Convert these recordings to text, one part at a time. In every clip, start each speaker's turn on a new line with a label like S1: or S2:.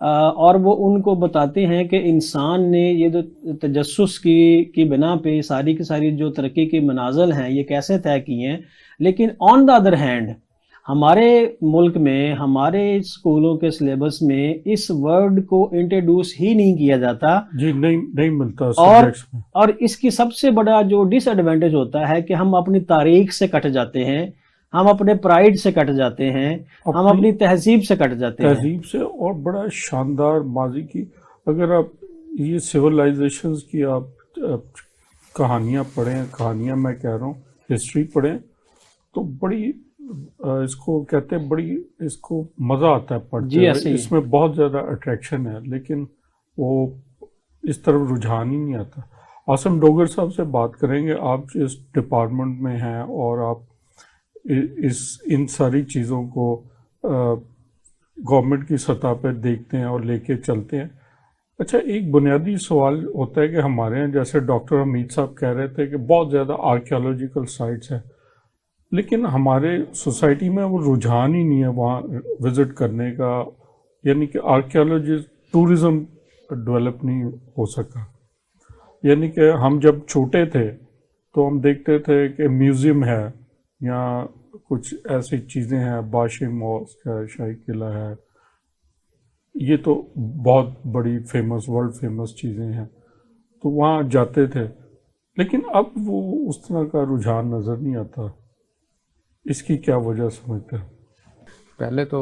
S1: اور وہ ان کو بتاتے ہیں کہ انسان نے یہ جو تجسس کی بنا پہ ساری کی ساری جو ترقی کے منازل ہیں یہ کیسے طے کیے ہیں. لیکن آن دا ادر ہینڈ ہمارے ملک میں ہمارے اسکولوں کے سلیبس میں اس ورڈ کو انٹروڈیوس ہی نہیں کیا جاتا.
S2: جی نہیں ملتا
S1: اور
S2: سبجیکٹس میں.
S1: اور اس کی سب سے بڑا جو ڈس ایڈوانٹیج ہوتا ہے کہ ہم اپنی تاریخ سے کٹ جاتے ہیں, ہم اپنے پرائڈ سے کٹ جاتے ہیں, ہم اپنی تہذیب سے کٹ جاتے ہیں.
S2: تہذیب سے, اور بڑا شاندار ماضی کی, اگر آپ یہ سویلائزیشنز کی آپ کہانیاں پڑھیں, کہانیاں میں کہہ رہا ہوں ہسٹری پڑھیں, تو بڑی اس کو کہتے ہیں بڑی اس کو مزہ آتا ہے پڑھتے ہوئے. اس میں بہت زیادہ اٹریکشن ہے, لیکن وہ اس طرف رجحان ہی نہیں آتا. عاصم ڈوگر صاحب سے بات کریں گے. آپ اس ڈپارٹمنٹ میں ہیں اور آپ ان ساری چیزوں کو گورنمنٹ کی سطح پہ دیکھتے ہیں اور لے کے چلتے ہیں. اچھا, ایک بنیادی سوال ہوتا ہے کہ ہمارے یہاں جیسے ڈاکٹر حمید صاحب کہہ رہے تھے کہ بہت زیادہ آرکیالوجیکل سائٹس ہیں, لیکن ہمارے سوسائٹی میں وہ رجحان ہی نہیں ہے وہاں وزٹ کرنے کا, یعنی کہ آرکیالوجی ٹورزم ڈیولپ نہیں ہو سکا. یعنی کہ ہم جب چھوٹے تھے تو ہم دیکھتے تھے کہ میوزیم ہے یا کچھ ایسی چیزیں ہیں, باشی ماسک ہے, شاہی قلعہ ہے, یہ تو بہت بڑی فیمس ورلڈ فیمس چیزیں ہیں, تو وہاں جاتے تھے. لیکن اب وہ اس طرح کا رجحان نظر نہیں آتا. اس کی کیا وجہ سمجھتے ہیں؟
S3: پہلے تو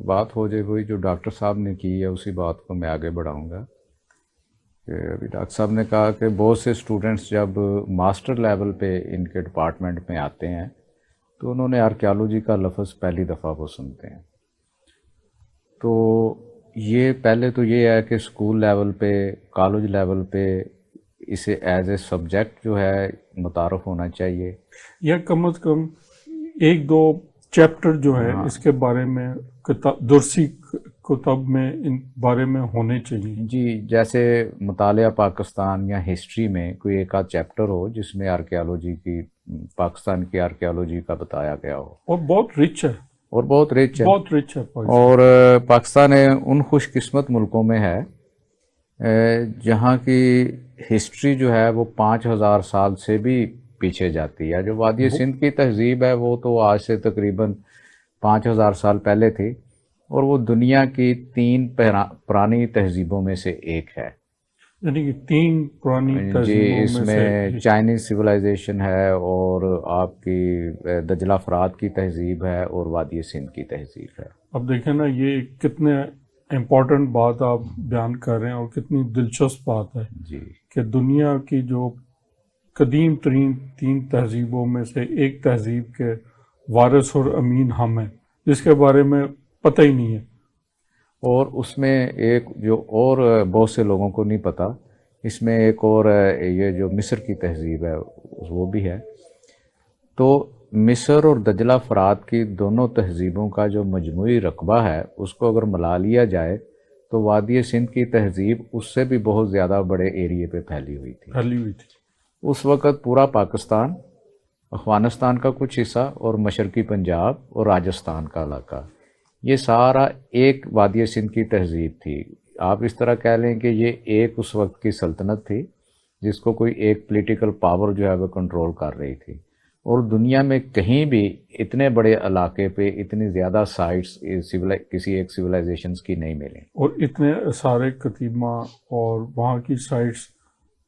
S3: بات ہو جائے ہوئی جو ڈاکٹر صاحب نے کی ہے اسی بات کو میں آگے بڑھاؤں گا کہ ابھی ڈاکٹر صاحب نے کہا کہ بہت سے اسٹوڈنٹس جب ماسٹر لیول پہ ان کے ڈپارٹمنٹ میں آتے ہیں تو انہوں نے آرکیالوجی کا لفظ پہلی دفعہ وہ سنتے ہیں. تو یہ پہلے تو یہ ہے کہ اسکول لیول پہ, کالج لیول پہ اسے ایز اے سبجیکٹ جو ہے متعارف ہونا چاہیے,
S2: یا کم از کم ایک دو چیپٹر جو ہے اس کے بارے میں درسی کتب میں ان بارے میں ہونے چاہیے.
S3: جی, جیسے مطالعہ پاکستان یا ہسٹری میں کوئی ایک آدھ چیپٹر ہو جس میں آرکیالوجی کی, پاکستان کی آرکیالوجی کا بتایا گیا ہو,
S2: اور بہت رچ ہے,
S3: اور بہت رچ ہے,
S2: بہت رچ ہے.
S3: اور پاکستان ان خوش قسمت ملکوں میں ہے جہاں کی ہسٹری جو ہے وہ 5000 سال سے بھی پیچھے جاتی ہے. جو وادی سندھ کی تہذیب ہے وہ تو آج سے تقریباً 5000 سال پہلے تھی, اور وہ دنیا کی 3 پرانی تہذیبوں میں سے ایک ہے.
S2: یعنی کہ 3 پرانی تہذیبوں
S3: اس میں چائنیز سویلائزیشن ہے, اور آپ کی دجلہ فرات کی تہذیب ہے, اور وادی سندھ کی تہذیب ہے.
S2: اب دیکھیں نا, یہ کتنے امپورٹنٹ بات آپ بیان کر رہے ہیں اور کتنی دلچسپ بات ہے
S3: جی
S2: کہ دنیا کی جو قدیم ترین 3 تہذیبوں میں سے ایک تہذیب کے وارث اور امین ہم ہیں, جس کے بارے میں پتہ ہی نہیں ہے.
S3: اور اس میں ایک جو اور بہت سے لوگوں کو نہیں پتہ, اس میں ایک اور یہ جو مصر کی تہذیب ہے وہ بھی ہے. تو مصر اور دجلہ فرات کی دونوں تہذیبوں کا جو مجموعی رقبہ ہے اس کو اگر ملا لیا جائے تو وادی سندھ کی تہذیب اس سے بھی بہت زیادہ بڑے ایریے پہ پھیلی ہوئی تھی. اس وقت پورا پاکستان, افغانستان کا کچھ حصہ اور مشرقی پنجاب اور راجستھان کا علاقہ, یہ سارا ایک وادی سندھ کی تہذیب تھی. آپ اس طرح کہہ لیں کہ یہ ایک اس وقت کی سلطنت تھی جس کو کوئی ایک پولیٹیکل پاور جو ہے وہ کنٹرول کر رہی تھی, اور دنیا میں کہیں بھی اتنے بڑے علاقے پہ اتنی زیادہ سائٹس کسی ایک سویلائزیشنز کی نہیں ملیں, اور
S2: اتنے سارے قدیمہ اور وہاں کی سائٹس,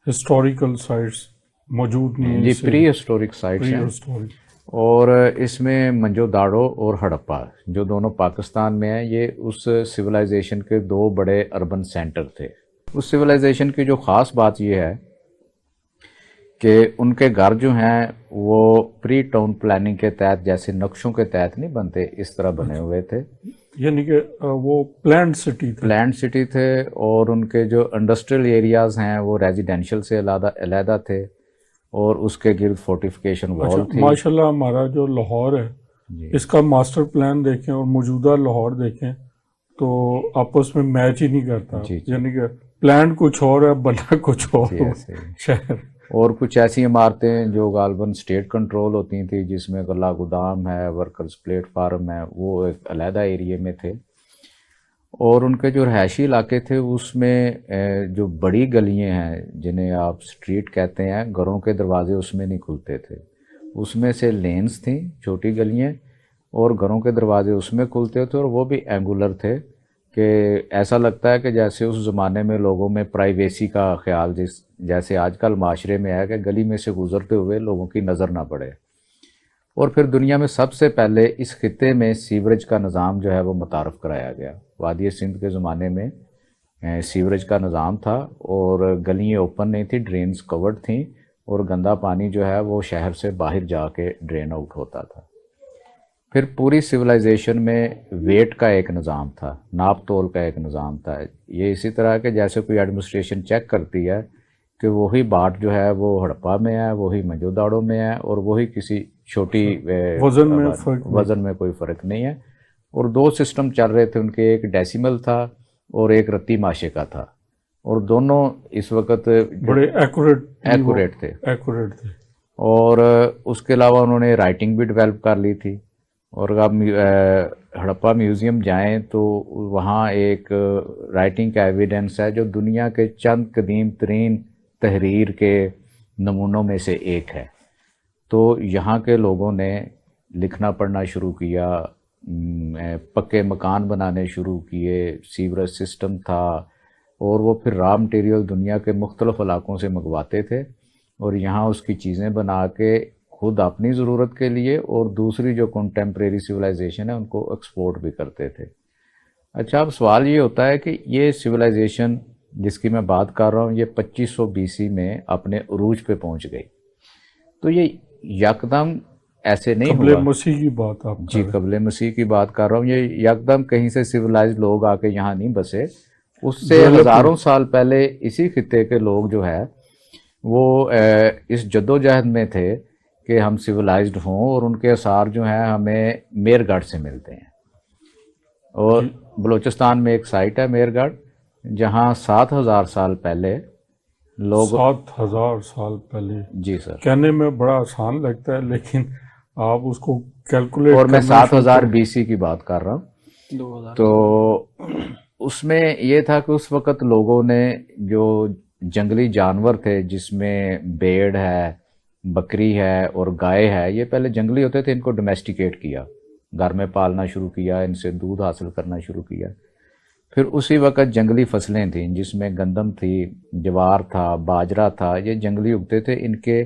S2: ہسٹوریکل سائٹس موجود نہیں ہیں.
S3: جی, پری ہسٹورک سائٹس ہیں. اور اس میں منجو داڑو اور ہڑپا جو دونوں پاکستان میں ہیں, یہ اس سویلائزیشن کے 2 بڑے اربن سینٹر تھے. اس سویلائزیشن کی جو خاص بات یہ ہے کہ ان کے گھر جو ہیں وہ پری ٹاؤن پلاننگ کے تحت, جیسے نقشوں کے تحت نہیں بنتے, اس طرح بنے ہوئے تھے.
S2: یعنی کہ وہ پلانڈ سٹی
S3: تھے, اور ان کے جو انڈسٹریل ایریاز ہیں وہ ریزیڈینشل سے علیحدہ تھے, اور اس کے گرد فورٹیفیکیشن وال تھی.
S2: ماشاءاللہ ہمارا جو لاہور ہے اس کا ماسٹر پلان دیکھیں اور موجودہ لاہور دیکھیں تو آپس میں میچ ہی نہیں کرتا. یعنی کہ پلان کچھ اور ہے, بنا کچھ اور شہر.
S3: اور کچھ ایسی عمارتیں جو غالباً اسٹیٹ کنٹرول ہوتی تھیں, جس میں غلہ گودام ہے, ورکرز پلیٹ فارم ہے, وہ ایک علیحدہ ایریے میں تھے. اور ان کے جو رہائشی علاقے تھے اس میں جو بڑی گلیاں ہیں جنہیں آپ سٹریٹ کہتے ہیں، گھروں کے دروازے اس میں نہیں کھلتے تھے، اس میں سے لینز تھیں، چھوٹی گلیاں، اور گھروں کے دروازے اس میں کھلتے تھے، اور وہ بھی اینگولر تھے کہ ایسا لگتا ہے کہ جیسے اس زمانے میں لوگوں میں پرائیویسی کا خیال جیسے آج کل معاشرے میں ہے کہ گلی میں سے گزرتے ہوئے لوگوں کی نظر نہ پڑے۔ اور پھر دنیا میں سب سے پہلے اس خطے میں سیوریج کا نظام جو ہے وہ متعارف کرایا گیا۔ وادی سندھ کے زمانے میں سیوریج کا نظام تھا، اور گلیاں اوپن نہیں تھیں، ڈرینز کورڈ تھیں، اور گندا پانی جو ہے وہ شہر سے باہر جا کے ڈرین آؤٹ ہوتا تھا۔ پھر پوری سویلائزیشن میں ویٹ کا ایک نظام تھا، ناپ تول کا ایک نظام تھا۔ یہ اسی طرح کہ جیسے کوئی ایڈمنسٹریشن چیک کرتی ہے کہ وہی باٹ جو ہے وہ ہڑپا میں ہے، وہی منجو داڑو میں ہے، اور وہی کسی چھوٹی وزن میں کوئی فرق نہیں ہے۔ اور دو سسٹم چل رہے تھے ان کے، ایک ڈیسیمل تھا اور ایک رتی ماشے کا تھا، اور دونوں اس وقت
S2: بڑے
S3: ایکوریٹ تھے۔ اور اس کے علاوہ انہوں نے رائٹنگ بھی ڈیولپ کر لی تھی۔ اور آپ ہڑپا میوزیم جائیں تو وہاں ایک رائٹنگ کا ایویڈنس ہے جو دنیا کے چند قدیم ترین تحریر کے نمونوں میں سے ایک ہے۔ تو یہاں کے لوگوں نے لکھنا پڑھنا شروع کیا، پکے مکان بنانے شروع کیے، سیوریج سسٹم تھا، اور وہ پھر را مٹیریل دنیا کے مختلف علاقوں سے منگواتے تھے، اور یہاں اس کی چیزیں بنا کے خود اپنی ضرورت کے لیے اور دوسری جو کنٹمپریری سویلائزیشن ہے ان کو ایکسپورٹ بھی کرتے تھے۔ اچھا، اب سوال یہ ہوتا ہے کہ یہ سویلائزیشن جس کی میں بات کر رہا ہوں یہ 2500 BC میں اپنے عروج پہ پہنچ گئی، تو یہ یکدم ایسے نہیں ہوا۔
S2: قبل مسیح کی بات آپ
S3: جی، قبل مسیح کی بات کر رہا ہوں۔ یہ یکدم کہیں سے سویلائزڈ لوگ آ کے یہاں نہیں بسے، اس سے ہزاروں سال پہلے اسی خطے کے لوگ جو ہے وہ اس جدوجہد میں تھے کہ ہم سویلائزڈ ہوں، اور ان کے آثار جو ہیں ہمیں میر گڑھ سے ملتے ہیں۔ اور بلوچستان میں ایک سائٹ ہے میر گڑھ جہاں 7000 سال پہلے لوگ
S2: 7000 سال پہلے،
S3: جی سر،
S2: کہنے میں بڑا آسان لگتا ہے لیکن آپ اس کو کیلکولیٹ،
S3: اور میں 7000 BC کی بات کر رہا ہوں۔
S1: 2000
S3: تو اس میں یہ تھا کہ اس وقت لوگوں نے جو جنگلی جانور تھے جس میں بھیڑ ہے، بکری ہے اور گائے ہے، یہ پہلے جنگلی ہوتے تھے، ان کو ڈومیسٹیکیٹ کیا، گھر میں پالنا شروع کیا، ان سے دودھ حاصل کرنا شروع کیا۔ پھر اسی وقت جنگلی فصلیں تھیں جس میں گندم تھی، جوار تھا، باجرہ تھا، یہ جنگلی اگتے تھے، ان کے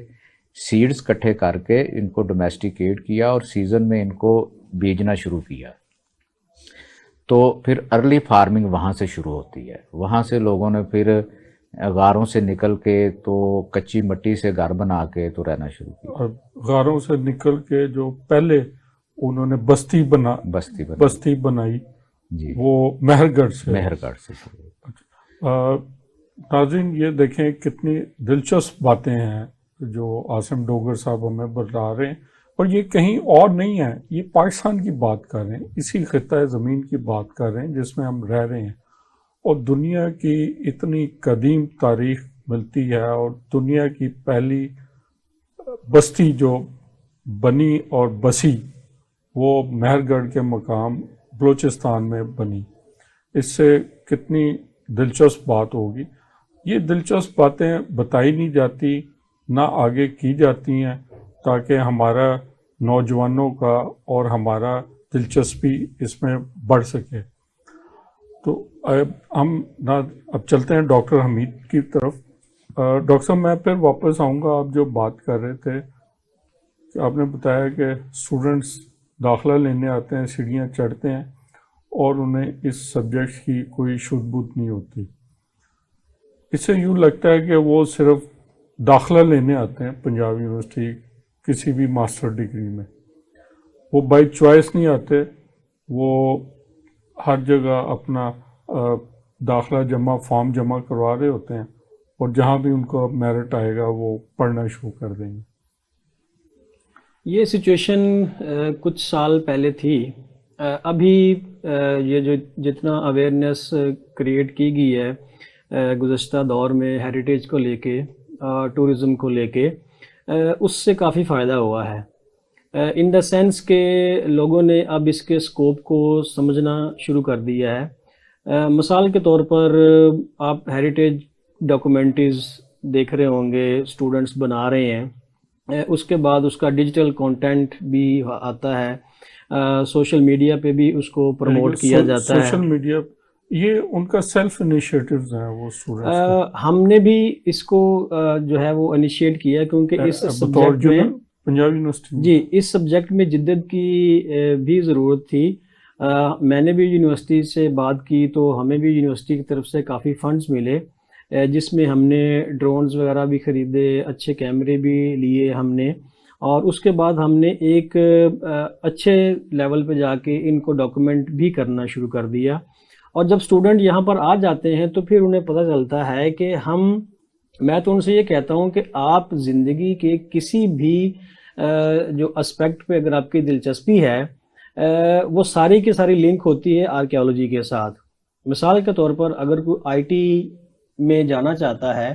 S3: سیڈز کٹھے کر کے ان کو ڈومیسٹیکیٹ کیا اور سیزن میں ان کو بیجنا شروع کیا۔ تو پھر ارلی فارمنگ وہاں سے شروع ہوتی ہے۔ وہاں سے لوگوں نے پھر غاروں سے نکل کے تو کچی مٹی سے گھر بنا کے تو رہنا شروع کیا۔
S2: اور غاروں سے نکل کے جو پہلے انہوں نے بستی بنائی،
S3: جی،
S2: وہ مہر گڑھ سے
S3: شروع۔
S2: ناظرین یہ دیکھیں کتنی دلچسپ باتیں ہیں جو عاصم ڈوگر صاحب ہمیں بتا رہے ہیں، اور یہ کہیں اور نہیں ہے، یہ پاکستان کی بات کر رہے ہیں، اسی خطہ زمین کی بات کر رہے ہیں جس میں ہم رہ رہے ہیں، اور دنیا کی اتنی قدیم تاریخ ملتی ہے، اور دنیا کی پہلی بستی جو بنی اور بسی وہ مہر گڑھ کے مقام بلوچستان میں بنی۔ اس سے کتنی دلچسپ بات ہوگی۔ یہ دلچسپ باتیں بتائی نہیں جاتی، نہ آگے کی جاتی ہیں، تاکہ ہمارا نوجوانوں کا اور ہمارا دلچسپی اس میں بڑھ سکے۔ تو اب چلتے ہیں ڈاکٹر حمید کی طرف۔ ڈاکٹر صاحب میں پھر واپس آؤں گا، آپ جو بات کر رہے تھے کہ آپ نے بتایا کہ اسٹوڈنٹس داخلہ لینے آتے ہیں، سیڑھیاں چڑھتے ہیں اور انہیں اس سبجیکٹ کی کوئی شدھ بوت نہیں ہوتی۔ اس سے یوں لگتا ہے کہ وہ صرف داخلہ لینے آتے ہیں پنجاب یونیورسٹی کسی بھی ماسٹر ڈگری میں، وہ بائی چوائس نہیں آتے، وہ ہر جگہ اپنا داخلہ فارم جمع کروا رہے ہوتے ہیں، اور جہاں بھی ان کو میرٹ آئے گا وہ پڑھنا شروع کر دیں گے۔
S1: یہ سچویشن کچھ سال پہلے تھی۔ ابھی یہ جو جتنا اویئرنیس کریٹ کی گئی ہے گزشتہ دور میں ہیریٹیج کو لے کے، ٹورزم کو لے کے، اس سے کافی فائدہ ہوا ہے، ان دا سینس کہ لوگوں نے اب اس کے اسکوپ کو سمجھنا شروع کر دیا ہے۔ مثال کے طور پر آپ ہیریٹیج ڈاکومنٹریز دیکھ رہے ہوں گے، اسٹوڈنٹس بنا رہے ہیں، اس کے بعد اس کا ڈیجیٹل کانٹینٹ بھی آتا ہے، سوشل میڈیا پہ بھی اس کو پروموٹ کیا جاتا ہے.
S2: سوشل میڈیا یہ ان کا سیلف انیشیٹوز ہیں وہ اسٹوڈنٹس.
S1: ہم نے بھی اس کو جو ہے وہ انیشیٹ کیا کیونکہ اس سبجیکٹ میں
S2: پنجاب یونیورسٹی
S1: جی اس سبجیکٹ میں جدت کی بھی ضرورت تھی. میں نے بھی یونیورسٹی سے بات کی تو ہمیں بھی یونیورسٹی کی طرف سے کافی فنڈز ملے، جس میں ہم نے ڈرونز وغیرہ بھی خریدے، اچھے کیمرے بھی لیے ہم نے، اور اس کے بعد ہم نے ایک اچھے لیول پہ جا کے ان کو ڈاکومنٹ بھی کرنا شروع کر دیا. اور جب اسٹوڈنٹ یہاں پر آ جاتے ہیں تو پھر انہیں پتہ چلتا ہے کہ میں تو ان سے یہ کہتا ہوں کہ آپ زندگی کے کسی بھی جو اسپیکٹ پہ اگر آپ کی دلچسپی ہے وہ ساری کی ساری لنک ہوتی ہے آرکیالوجی کے ساتھ. مثال کے طور پر اگر کوئی آئی ٹی میں جانا چاہتا ہے،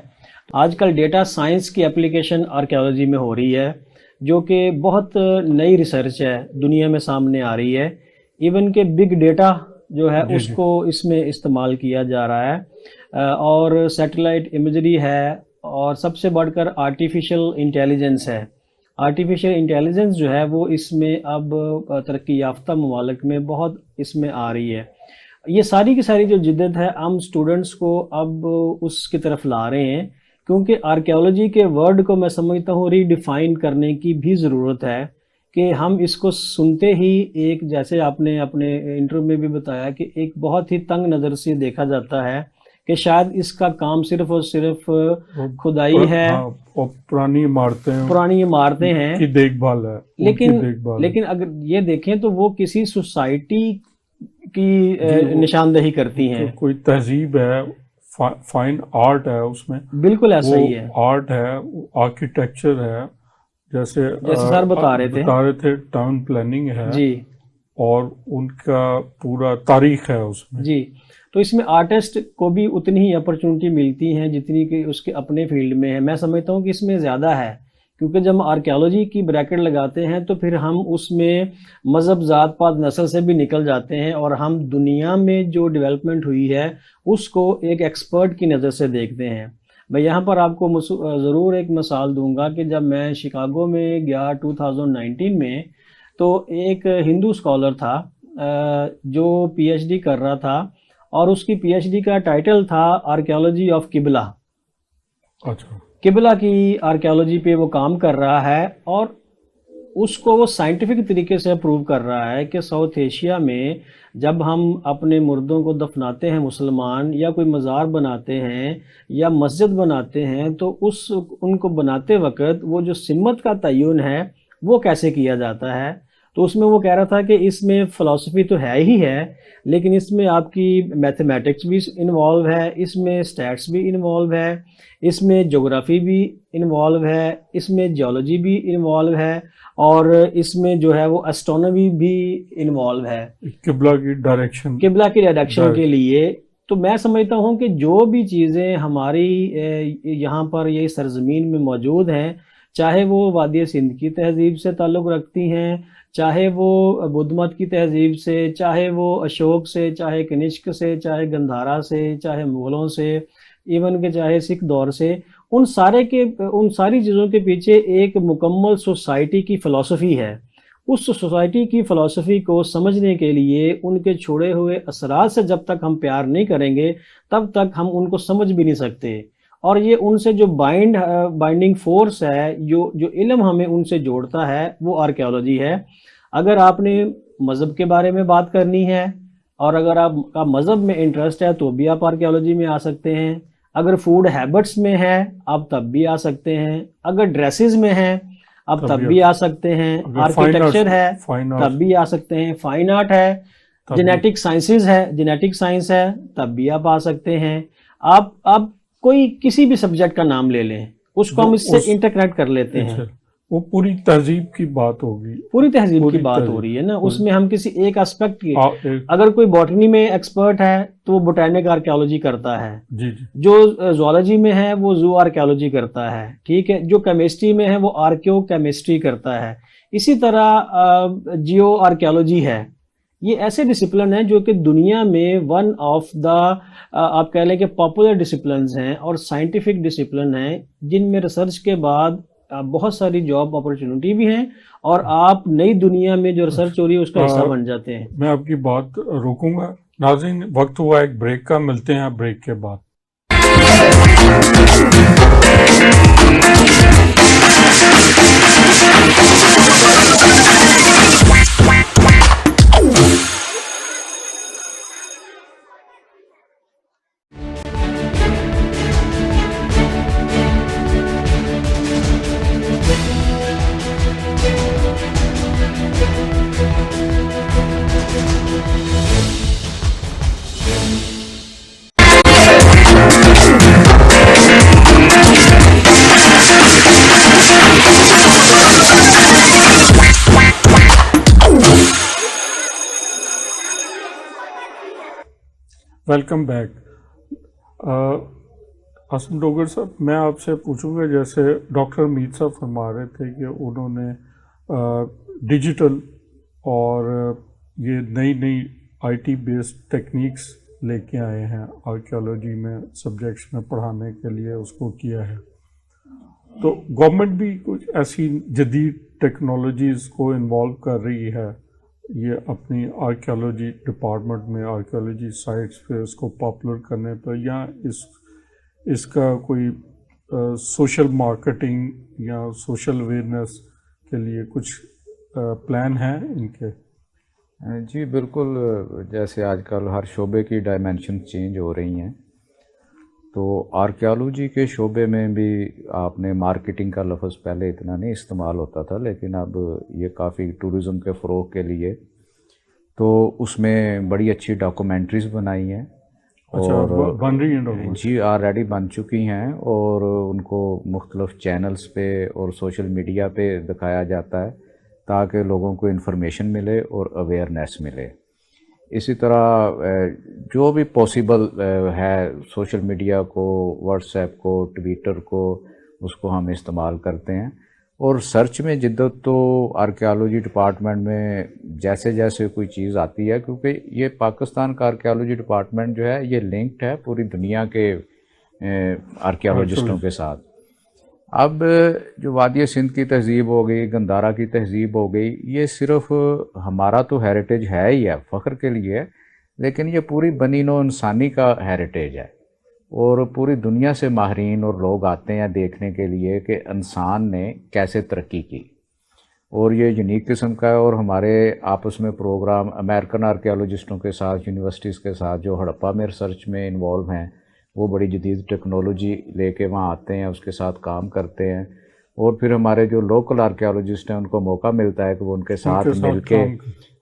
S1: آج کل ڈیٹا سائنس کی اپلیکیشن آرکیالوجی میں ہو رہی ہے، جو کہ بہت نئی ریسرچ ہے، دنیا میں سامنے آ رہی ہے. ایون کہ بگ ڈیٹا جو ہے اس کو اس میں استعمال کیا جا رہا ہے، اور سیٹلائٹ امیجری ہے، اور سب سے بڑھ کر آرٹیفیشل انٹیلیجنس ہے. آرٹیفیشل انٹیلیجنس جو ہے وہ اس میں اب ترقی یافتہ ممالک میں بہت اس میں آ رہی ہے. یہ ساری کی ساری جو جدت ہے ہم اسٹوڈنٹس کو اب اس کی طرف لا رہے ہیں، کیونکہ آرکیالوجی کے ورڈ کو میں سمجھتا ہوں ری ڈیفائن کرنے کی بھی ضرورت ہے، کہ ہم اس کو سنتے ہی ایک، جیسے آپ نے اپنے انٹرویو میں بھی بتایا کہ ایک بہت ہی تنگ نظر سے دیکھا جاتا ہے کہ شاید اس کا کام صرف اور صرف کھدائی ہے،
S2: اور پرانی
S1: عمارتیں ہیں
S2: کی دیکھ بھال ہے.
S1: لیکن اگر یہ دیکھیں تو وہ کسی سوسائٹی کی نشاندہی کرتی ہیں.
S2: کوئی تہذیب ہے، فائن آرٹ ہے اس میں،
S1: بالکل ایسا ہی ہے.
S2: آرٹ ہے، آرکیٹیکچر ہے، جیسے
S1: سر بتا رہے
S2: تھے ٹاؤن پلاننگ ہے
S1: جی،
S2: اور ان کا پورا تاریخ ہے اس میں
S1: جی. تو اس میں آرٹسٹ کو بھی اتنی ہی اپرچونٹی ملتی ہیں جتنی کہ اس کے اپنے فیلڈ میں ہے. میں سمجھتا ہوں کہ اس میں زیادہ ہے، کیونکہ جب ہم آرکیالوجی کی بریکٹ لگاتے ہیں تو پھر ہم اس میں مذہب، ذات پات، نسل سے بھی نکل جاتے ہیں، اور ہم دنیا میں جو ڈیولپمنٹ ہوئی ہے اس کو ایک ایکسپرٹ کی نظر سے دیکھتے ہیں. میں یہاں پر آپ کو ضرور ایک مثال دوں گا کہ جب میں شکاگو میں گیا 2019 میں، تو ایک ہندو اسکالر تھا جو پی ایچ ڈی کر رہا تھا، اور اس کی پی ایچ ڈی کا ٹائٹل تھا آرکیالوجی آف قبلہ.
S2: اچھا،
S1: قبلہ کی آرکیالوجی پہ وہ کام کر رہا ہے، اور اس کو وہ سائنٹیفک طریقے سے پروو کر رہا ہے کہ ساؤتھ ایشیا میں جب ہم اپنے مردوں کو دفناتے ہیں مسلمان، یا کوئی مزار بناتے ہیں یا مسجد بناتے ہیں، تو ان کو بناتے وقت وہ جو سمت کا تعین ہے وہ کیسے کیا جاتا ہے. تو اس میں وہ کہہ رہا تھا کہ اس میں فلسفی تو ہے ہی ہے، لیکن اس میں آپ کی میتھمیٹکس بھی انوالو ہے، اس میں سٹیٹس بھی انوالو ہے، اس میں جغرافی بھی انوالو ہے، اس میں جیولوجی بھی انوالو ہے، اور اس میں جو ہے وہ اسٹرونومی بھی انوالو ہے
S2: قبلہ کی
S1: ڈائریکشن کے لیے. تو میں سمجھتا ہوں کہ جو بھی چیزیں ہماری یہاں پر یہ سرزمین میں موجود ہیں، چاہے وہ وادی سندھ کی تہذیب سے تعلق رکھتی ہیں، چاہے وہ بدھ مت کی تہذیب سے، چاہے وہ اشوک سے، چاہے کنشک سے، چاہے گندھارا سے، چاہے مغلوں سے، ایون کہ چاہے سکھ دور سے، ان ساری چیزوں کے پیچھے ایک مکمل سوسائٹی کی فلسفی ہے. اس سوسائٹی کی فلسفی کو سمجھنے کے لیے ان کے چھوڑے ہوئے اثرات سے جب تک ہم پیار نہیں کریں گے تب تک ہم ان کو سمجھ بھی نہیں سکتے. اور یہ ان سے جو بائنڈنگ فورس ہے، جو علم ہمیں ان سے جوڑتا ہے، وہ آرکیالوجی ہے. اگر آپ نے مذہب کے بارے میں بات کرنی ہے، اور اگر آپ کا مذہب میں انٹرسٹ ہے تو بھی آپ آرکیالوجی میں آ سکتے ہیں. اگر فوڈ ہیبٹس میں ہے آپ تب بھی آ سکتے ہیں، اگر ڈریسز میں ہیں آپ تب بھی آ سکتے ہیں، آرکیٹیکچر ہے تب بھی آ سکتے ہیں، فائن آرٹ ہے، جینیٹک سائنس ہے تب بھی آپ آ سکتے ہیں. آپ کوئی کسی بھی سبجیکٹ کا نام لے لیں، اس کو ہم اس سے انٹرکنیکٹ کر لیتے ہیں.
S2: وہ پوری تہذیب کی بات ہوگی،
S1: پوری تہذیب کی بات ہو رہی ہے نا. اس میں ہم کسی ایک اسپیکٹ کی، اگر کوئی باٹنی میں ایکسپرٹ ہے تو وہ بوٹینک آرکیالوجی کرتا ہے، جو زوالوجی میں ہے وہ زو آرکیالوجی کرتا ہے، ٹھیک ہے، جو کیمسٹری میں ہے وہ آرکیو کیمسٹری کرتا ہے. اسی طرح جیو آرکیالوجی ہے، یہ ایسے ڈسپلن ہیں جو کہ دنیا میں ون آف دا آپ کہہ لیں کہ پاپولر ڈسپلنز ہیں اور سائنٹیفک ڈسپلن ہیں، جن میں ریسرچ کے بعد بہت ساری جاب اپرچونٹی بھی ہیں اور آپ نئی دنیا میں جو ریسرچ ہو رہی ہے اس کا حصہ بن جاتے ہیں۔
S2: میں آپ کی بات روکوں گا ناظرین، وقت ہوا ایک بریک کا، ملتے ہیں بریک کے بعد۔ Welcome back. عاصم ڈوگر صاحب، میں آپ سے پوچھوں گا، جیسے ڈاکٹر میر صاحب فرما رہے تھے کہ انہوں نے ڈیجیٹل اور یہ نئی نئی آئی ٹی بیسڈ ٹیکنیکس لے کے آئے ہیں آرکیالوجی میں سبجیکٹس میں پڑھانے کے لیے، اس کو کیا ہے۔ تو گورنمنٹ بھی کچھ ایسی جدید ٹیکنالوجیز کو انوالو کر رہی ہے یہ اپنی آرکیالوجی ڈپارٹمنٹ میں، آرکیالوجی سائٹس پہ اس کو پاپولر کرنے پہ، یا اس کا کوئی سوشل مارکیٹنگ یا سوشل اویئرنیس کے لیے کچھ پلان ہیں ان کے؟
S3: جی بالکل، جیسے آج کل ہر شعبے کی ڈائمینشن چینج ہو رہی ہیں، تو آرکیالوجی کے شعبے میں بھی آپ نے مارکیٹنگ کا لفظ پہلے اتنا نہیں استعمال ہوتا تھا، لیکن اب یہ کافی ٹورزم کے فروغ کے لیے تو اس میں بڑی اچھی ڈاکومنٹریز بنائی ہیں، اور
S2: بن رہی ہیں
S3: جی آلریڈی بن چکی ہیں، اور ان کو مختلف چینلز پہ اور سوشل میڈیا پہ دکھایا جاتا ہے تاکہ لوگوں کو انفارمیشن ملے اور اویئرنیس ملے۔ اسی طرح جو بھی پاسبل ہے سوشل میڈیا کو، واٹس ایپ کو، ٹویٹر کو، اس کو ہم استعمال کرتے ہیں، اور سرچ میں جدت تو آرکیالوجی ڈپارٹمنٹ میں جیسے جیسے کوئی چیز آتی ہے، کیونکہ یہ پاکستان کا آرکیالوجی ڈپارٹمنٹ جو ہے یہ لنکڈ ہے پوری دنیا کے آرکیالوجسٹوں کے ساتھ۔ اب جو وادی سندھ کی تہذیب ہو گئی، گندھارا کی تہذیب ہو گئی، یہ صرف ہمارا تو ہیریٹیج ہے ہی ہے، فخر کے لیے، لیکن یہ پوری بنی نوع انسانی کا ہیریٹیج ہے، اور پوری دنیا سے ماہرین اور لوگ آتے ہیں دیکھنے کے لیے کہ انسان نے کیسے ترقی کی، اور یہ یونیک قسم کا ہے۔ اور ہمارے آپس میں پروگرام امریکن آرکیالوجسٹوں کے ساتھ، یونیورسٹیز کے ساتھ جو ہڑپا میں ریسرچ میں انوالو ہیں، وہ بڑی جدید ٹیکنالوجی لے کے وہاں آتے ہیں، اس کے ساتھ کام کرتے ہیں، اور پھر ہمارے جو لوکل آرکیالوجسٹ ہیں ان کو موقع ملتا ہے کہ وہ ان کے ساتھ مل کے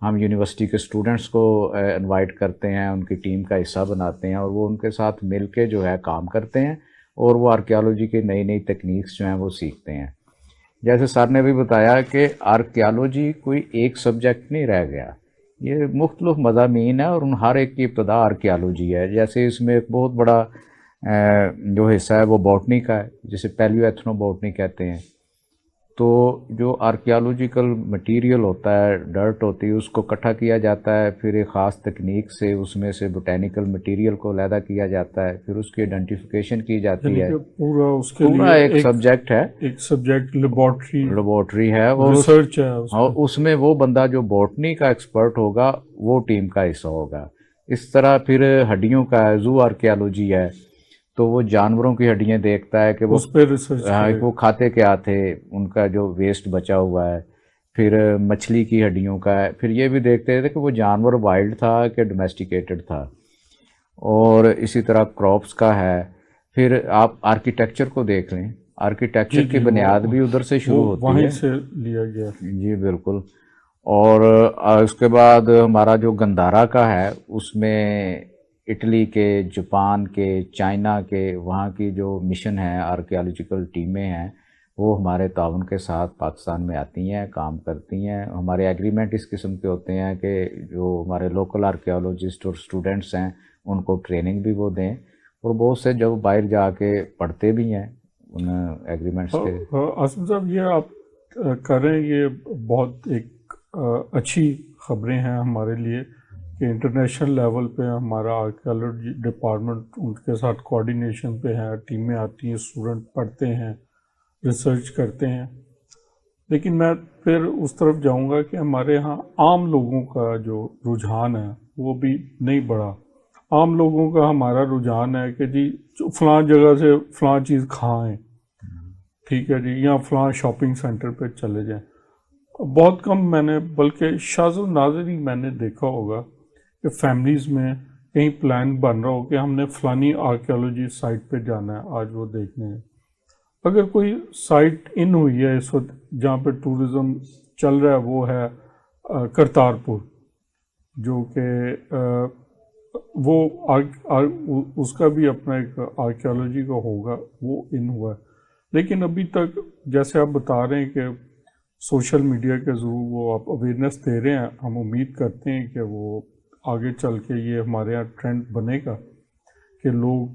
S3: ہم یونیورسٹی کے اسٹوڈنٹس کو انوائٹ کرتے ہیں، ان کی ٹیم کا حصہ بناتے ہیں، اور وہ ان کے ساتھ مل کے جو ہے کام کرتے ہیں، اور وہ آرکیالوجی کی نئی نئی ٹیکنیکس جو ہیں وہ سیکھتے ہیں۔ جیسے سر نے بھی بتایا کہ آرکیالوجی کوئی ایک سبجیکٹ نہیں رہ گیا، یہ مختلف مضامین ہیں، اور ان ہر ایک کی ابتدا آرکیالوجی ہے۔ جیسے اس میں ایک بہت بڑا جو حصہ ہے وہ باٹنی کا ہے، جسے پیلیو ایتھنو باٹنی کہتے ہیں۔ تو جو آرکیالوجیکل مٹیریل ہوتا ہے، ڈرٹ ہوتی ہے، اس کو اکٹھا کیا جاتا ہے، پھر ایک خاص تکنیک سے اس میں سے بوٹینیکل مٹیریل کو علیحدہ کیا جاتا ہے، پھر اس کی آئیڈینٹیفیکیشن کی جاتی ہے۔
S2: پورا اس کے
S3: پورا
S2: لیے
S3: ایک سبجیکٹ ہے،
S2: ایک سبجیکٹ لیبارٹری
S3: ہے، اور
S2: ریسرچ ہے،
S3: اور اس میں وہ بندہ جو باٹنی کا ایکسپرٹ ہوگا وہ ٹیم کا حصہ ہوگا۔ اس طرح پھر ہڈیوں کا زو آرکیالوجی ہے، تو وہ جانوروں کی ہڈیاں دیکھتا ہے کہ وہ
S2: اس پہ ریسرچ
S3: وہ کھاتے کیا تھے، ان کا جو ویسٹ بچا ہوا ہے۔ پھر مچھلی کی ہڈیوں کا ہے، پھر یہ بھی دیکھتے تھے کہ وہ جانور وائلڈ تھا کہ ڈومیسٹیکیٹڈ تھا، اور اسی طرح کراپس کا ہے۔ پھر آپ آرکیٹیکچر کو دیکھ لیں، آرکیٹیکچر کی بنیاد بھی ادھر سے شروع ہوتی ہے،
S2: وہیں سے لیا گیا۔
S3: جی بالکل۔ اور اس کے بعد ہمارا جو گندھارا کا ہے، اس میں اٹلی کے، جاپان کے، چائنا کے، وہاں کی جو مشن ہیں، آرکیالوجیکل ٹیمیں ہیں، وہ ہمارے تعاون کے ساتھ پاکستان میں آتی ہیں، کام کرتی ہیں۔ ہمارے ایگریمنٹ اس قسم کے ہوتے ہیں کہ جو ہمارے لوکل آرکیالوجسٹ اور اسٹوڈنٹس ہیں ان کو ٹریننگ بھی وہ دیں، اور بہت سے جب باہر جا کے پڑھتے بھی ہیں ان ایگریمنٹس کے۔
S2: عاصم صاحب، یہ آپ کریں، یہ بہت ایک اچھی خبریں ہیں ہمارے لیے کہ انٹرنیشنل لیول پہ ہمارا آرکیالوجی ڈپارٹمنٹ ان کے ساتھ کوآرڈینیشن پہ ہے، ٹیمیں آتی ہیں، اسٹوڈنٹ پڑھتے ہیں، ریسرچ کرتے ہیں. لیکن میں پھر اس طرف جاؤں گا کہ ہمارے ہاں عام لوگوں کا جو رجحان ہے وہ بھی نہیں بڑھا. عام لوگوں کا ہمارا رجحان ہے کہ جی فلاں جگہ سے فلاں چیز کھائیں، ٹھیک ہے جی، یا فلاں شاپنگ سینٹر پہ چلے جائیں. بہت کم میں نے، بلکہ شاذ و نادر ہی میں نے دیکھا ہوگا کہ فیملیز میں کہیں پلان بن رہا ہو کہ ہم نے فلانی آرکیالوجی سائٹ پہ جانا ہے آج وہ دیکھنے ہے. اگر کوئی سائٹ ان ہوئی ہے اس وقت جہاں پہ ٹورزم چل رہا ہے وہ ہے کرتارپور، جو کہ وہ اس کا بھی اپنا ایک آرکیالوجی کا ہوگا، وہ ان ہوا ہے. لیکن ابھی تک جیسے آپ بتا رہے ہیں کہ سوشل میڈیا کے ضرور وہ آپ اویئرنیس دے رہے ہیں، ہم امید کرتے ہیں کہ وہ آگے چل کے یہ ہمارے یہاں ٹرینڈ بنے گا کہ لوگ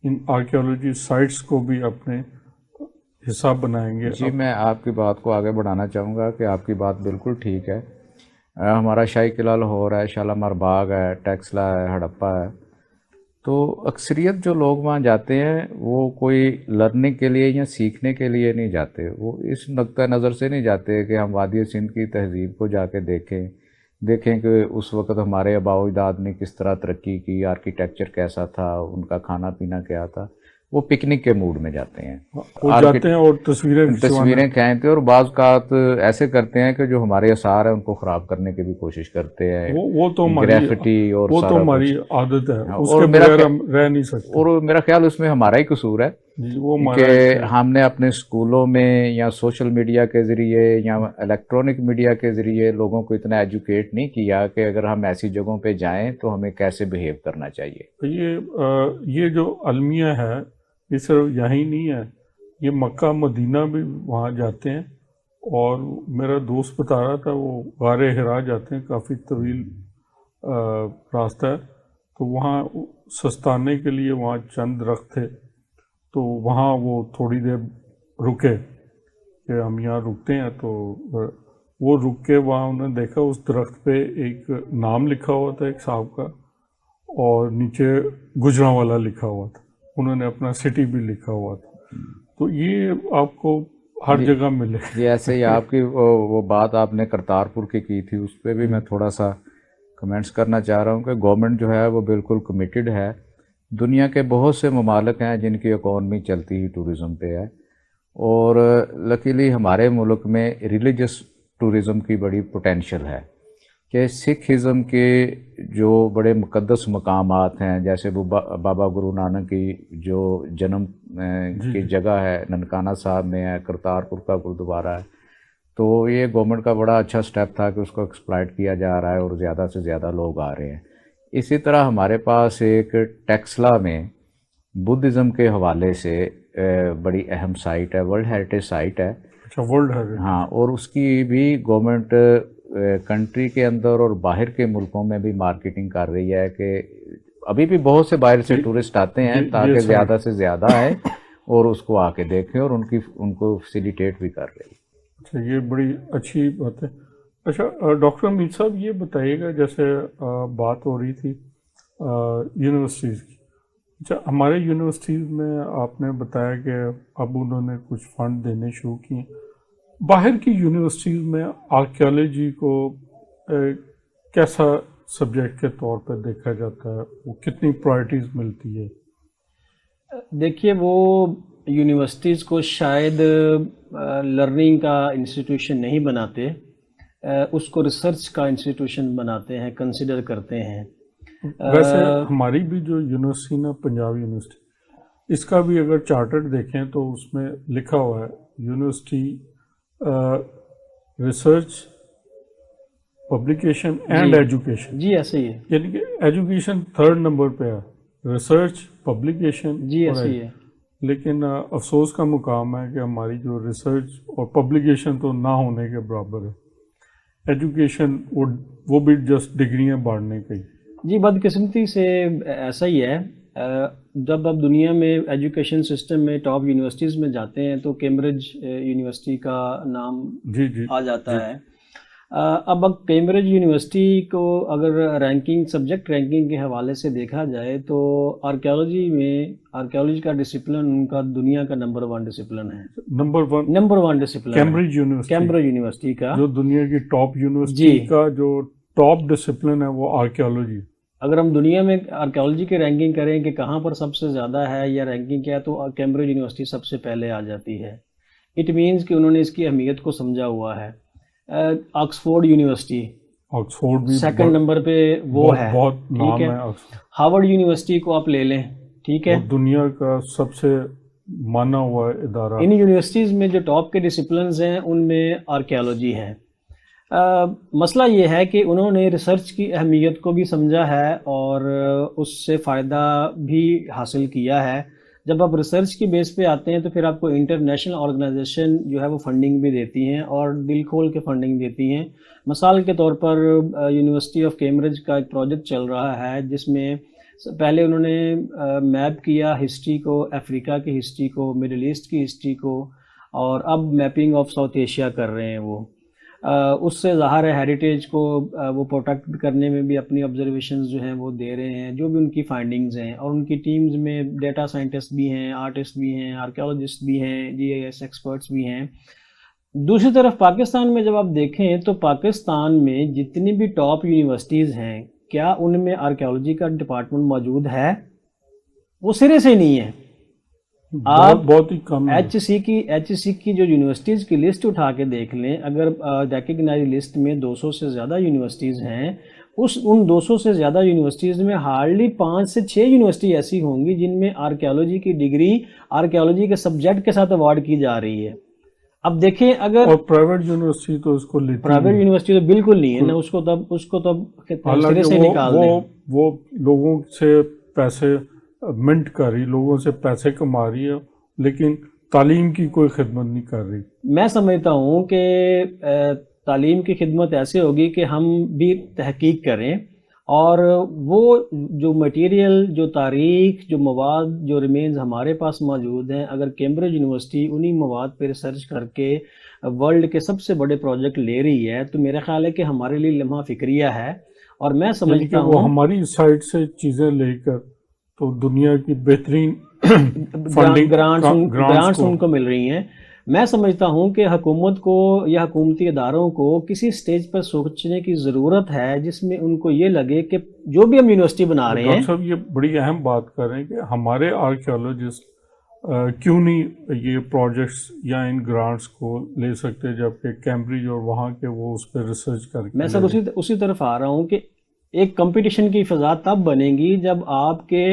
S2: ان آرکیالوجی سائٹس کو بھی اپنے حصہ بنائیں گے.
S3: جی میں آپ کی بات کو آگے بڑھانا چاہوں گا کہ آپ کی بات بالکل ٹھیک ہے. ہمارا شاہی قلعہ لاہور ہے، شالامار باغ ہے، ٹیکسلا ہے، ہڑپا ہے، تو اکثریت جو لوگ وہاں جاتے ہیں وہ کوئی لرننگ کے لیے یا سیکھنے کے لیے نہیں جاتے. وہ اس نقطہ نظر سے نہیں جاتے کہ ہم وادی سندھ کی تہذیب کو جا کے دیکھیں کہ اس وقت ہمارے آباء و اجداد نے کس طرح ترقی کی، آرکیٹیکچر کیسا تھا، ان کا کھانا پینا کیا تھا. وہ پکنک کے موڈ میں جاتے ہیں،
S2: وہ جاتے ہیں اور تصویریں
S3: کھینچتے ہیں، اور بعض اوقات ایسے کرتے ہیں کہ جو ہمارے آثار ہیں ان کو خراب کرنے کی بھی کوشش کرتے ہیں.
S2: وہ تو
S3: گریفٹی اور
S2: وہ تو ہماری عادت ہے، اس کے بغیر ہم رہ نہیں سکتے.
S3: اور میرا خیال اس میں ہمارا ہی قصور ہے کہ ہم نے اپنے اسکولوں میں یا سوشل میڈیا کے ذریعے یا الیکٹرانک میڈیا کے ذریعے لوگوں کو اتنا ایجوکیٹ نہیں کیا کہ اگر ہم ایسی جگہوں پہ جائیں تو ہمیں کیسے بہیو کرنا چاہیے.
S2: یہ جو المیہ ہے یہ صرف یہیں نہیں ہے، یہ مکہ مدینہ بھی وہاں جاتے ہیں. اور میرا دوست بتا رہا تھا وہ غار حرا جاتے ہیں، کافی طویل راستہ ہے، تو وہاں سستانے کے لیے وہاں چند درخت تھے، تو وہاں وہ تھوڑی دیر رکے کہ ہم یہاں رکتے ہیں. تو وہ رک کے وہاں انہوں نے دیکھا اس درخت پہ ایک نام لکھا ہوا تھا ایک صاحب کا، اور نیچے گجرانوالا لکھا ہوا تھا. انہوں نے اپنا سٹی بھی لکھا ہوا تھا. تو یہ آپ کو ہر جگہ ملے.
S3: یہ ایسے ہی آپ کی وہ بات آپ نے کرتارپور کی تھی، اس پہ بھی میں تھوڑا سا کمنٹس کرنا چاہ رہا ہوں کہ گورنمنٹ جو ہے وہ بالکل کمیٹڈ ہے. دنیا کے بہت سے ممالک ہیں جن کی اکانومی چلتی ہی ٹورزم پہ ہے، اور لکیلی ہمارے ملک میں ریلیجس ٹورزم کی بڑی پوٹینشیل ہے کہ سکھ ازم کے جو بڑے مقدس مقامات ہیں، جیسے بابا گرو نانک کی جو جنم کی جگہ ہے ننکانہ صاحب میں ہے، کرتارپور کا گرودوارہ ہے، تو یہ گورنمنٹ کا بڑا اچھا سٹیپ تھا کہ اس کو ایکسپلائٹ کیا جا رہا ہے اور زیادہ سے زیادہ لوگ آ رہے ہیں. اسی طرح ہمارے پاس ایک ٹیکسلا میں بدھزم کے حوالے سے بڑی اہم سائٹ ہے، ورلڈ ہیریٹیج سائٹ ہے.
S2: اچھا، ورلڈ ہیریٹیج.
S3: ہاں، اور اس کی بھی گورنمنٹ کنٹری کے اندر اور باہر کے ملکوں میں بھی مارکیٹنگ کر رہی ہے کہ ابھی بھی بہت سے باہر سے ٹورسٹ آتے ہیں تاکہ زیادہ سے زیادہ آئیں اور اس کو آ کے دیکھیں، اور ان کو فیسیلیٹیٹ بھی کر رہی ہے.
S2: اچھا، یہ بڑی اچھی بات ہے. اچھا ڈاکٹر امید صاحب یہ بتائیے گا، جیسے بات ہو رہی تھی یونیورسٹیز کی. اچھا، ہمارے یونیورسٹیز میں آپ نے بتایا کہ اب انہوں نے کچھ فنڈ دینے شروع کیے. باہر کی یونیورسٹیز میں آرکیالوجی کو کیسا سبجیکٹ کے طور پہ دیکھا جاتا ہے؟ وہ کتنی پرائرٹیز ملتی ہے؟
S1: دیکھیے، وہ یونیورسٹیز کو شاید لرننگ کا انسٹیٹیوشن نہیں بناتے، اس کو ریسرچ کا انسٹیٹیوشن بناتے ہیں، کنسیڈر کرتے ہیں.
S2: ویسے ہماری بھی جو یونیورسٹی نا پنجاب یونیورسٹی، اس کا بھی اگر چارٹر دیکھیں تو اس میں لکھا ہوا ہے university research publication and education.
S1: جی ایسے ہی ہے،
S2: یعنی کہ ایجوکیشن 3rd نمبر پہ ہے، ریسرچ پبلیکیشن.
S1: جی ایسے ہی ہے.
S2: لیکن افسوس کا مقام ہے کہ ہماری جو ریسرچ اور پبلیکیشن تو نہ ہونے کے برابر ہے. ایجوکیشن وہ بھی جسٹ ڈگریاں بانٹنے کی.
S1: جی بدقسمتی سے ایسا ہی ہے. جب آپ دنیا میں ایجوکیشن سسٹم میں ٹاپ یونیورسٹیز میں جاتے ہیں تو کیمبرج یونیورسٹی کا نام آ جاتا ہے. اب کیمبرج یونیورسٹی کو اگر رینکنگ سبجیکٹ رینکنگ کے حوالے سے دیکھا جائے تو آرکیالوجی کا ڈسپلن ان کا دنیا کا نمبر 1 ڈسپلن ہے. Number one discipline Cambridge university کا
S2: جو دنیا کی ٹاپ یونیورسٹی کا جو ٹاپ ڈسپلن ہے وہ آرکیالوجی.
S1: اگر ہم دنیا میں آرکیالوجی کی رینکنگ کریں کہ کہاں پر سب سے زیادہ ہے یا رینکنگ کیا ہے تو کیمبرج یونیورسٹی سب سے پہلے آ جاتی ہے. اٹ مینس کہ انہوں نے اس کی اہمیت کو سمجھا ہوا ہے. آکسفورڈ یونیورسٹی
S2: بھی
S1: سیکنڈ نمبر پہ وہ ہے,
S2: بہت نام ہے.
S1: ہارورڈ یونیورسٹی کو آپ لے لیں, ٹھیک ہے,
S2: دنیا کا سب سے مانا ہوا ادارہ.
S1: ان یونیورسٹیز میں جو ٹاپ کے ڈسپلنز ہیں ان میں آرکیالوجی ہے. مسئلہ یہ ہے کہ انہوں نے ریسرچ کی اہمیت کو بھی سمجھا ہے اور اس سے فائدہ بھی حاصل کیا ہے. جب آپ ریسرچ کی بیس پہ آتے ہیں تو پھر آپ کو انٹرنیشنل آرگنائزیشن جو ہے وہ فنڈنگ بھی دیتی ہیں اور دل کھول کے فنڈنگ دیتی ہیں. مثال کے طور پر یونیورسٹی آف کیمبرج کا ایک پروجیکٹ چل رہا ہے جس میں پہلے انہوں نے میپ کیا ہسٹری کو, افریقہ کی ہسٹری کو, مڈل ایسٹ کی ہسٹری کو, اور اب میپنگ آف ساؤتھ ایشیا کر رہے ہیں. وہ اس سے ظاہر ہے ہیریٹیج کو وہ پروٹیکٹ کرنے میں بھی اپنی آبزرویشنز جو ہیں وہ دے رہے ہیں, جو بھی ان کی فائنڈنگز ہیں. اور ان کی ٹیمز میں ڈیٹا سائنٹسٹ بھی ہیں, آرٹسٹ بھی ہیں, آرکیالوجسٹ بھی ہیں, جی آئی ایس ایکسپرٹس بھی ہیں. دوسری طرف پاکستان میں جب آپ دیکھیں تو پاکستان میں جتنی بھی ٹاپ یونیورسٹیز ہیں کیا ان میں آرکیالوجی کا ڈپارٹمنٹ موجود ہے؟ وہ سرے سے نہیں ہے. آپ
S2: بہت ہی کم
S1: ایچ سی کی جو یونیورسٹیز کی لسٹ اٹھا کے دیکھ لیں, اگر ریکگنائز لسٹ میں 200 سے زیادہ یونیورسٹیز ہیں, ان 200 سے زیادہ یونیورسٹیز میں ہارڈلی 5 سے 6 یونیورسٹی ایسی ہوں گی جن میں آرکیالوجی کی ڈگری آرکیالوجی کے سبجیکٹ کے ساتھ ایوارڈ کی جا رہی ہے. اب دیکھیں اگر
S2: اور پرائیویٹ یونیورسٹی تو اس کو لیتی
S1: پرائیویٹ یونیورسٹی تو بالکل نہیں ہے نا, اس کو تب سرے سے نکال دیں.
S2: وہ لوگوں سے پیسے منٹ کر رہی, لوگوں سے پیسے کما رہی ہے لیکن تعلیم کی کوئی خدمت نہیں کر رہی.
S1: میں سمجھتا ہوں کہ تعلیم کی خدمت ایسے ہوگی کہ ہم بھی تحقیق کریں اور وہ جو مٹیریل, جو تاریخ, جو مواد, جو ریمینز ہمارے پاس موجود ہیں, اگر کیمبرج یونیورسٹی انہی مواد پہ ریسرچ کر کے ورلڈ کے سب سے بڑے پروجیکٹ لے رہی ہے تو میرا خیال ہے کہ ہمارے لیے لمحہ فکریہ ہے. اور میں سمجھتا ہوں
S2: وہ ہماری سائٹ سے چیزیں لے کر تو دنیا کی بہترین
S1: گرانٹس ان کو مل رہی ہیں. میں سمجھتا ہوں کہ حکومت کو یا حکومتی اداروں کو کسی سٹیج پر سوچنے کی ضرورت ہے جس میں ان کو یہ لگے کہ جو بھی ہم یونیورسٹی بنا رہے ہیں.
S2: ڈاکٹر صاحب یہ بڑی اہم بات کر رہے ہیں کہ ہمارے آرکیالوجسٹ کیوں نہیں یہ پروجیکٹس یا ان گرانٹس کو لے سکتے جبکہ کیمبرج اور وہاں کے وہ اس پہ ریسرچ کر کے.
S1: میں سر اسی طرف آ رہا ہوں کہ ایک کمپٹیشن کی فضا تب بنے گی جب آپ کے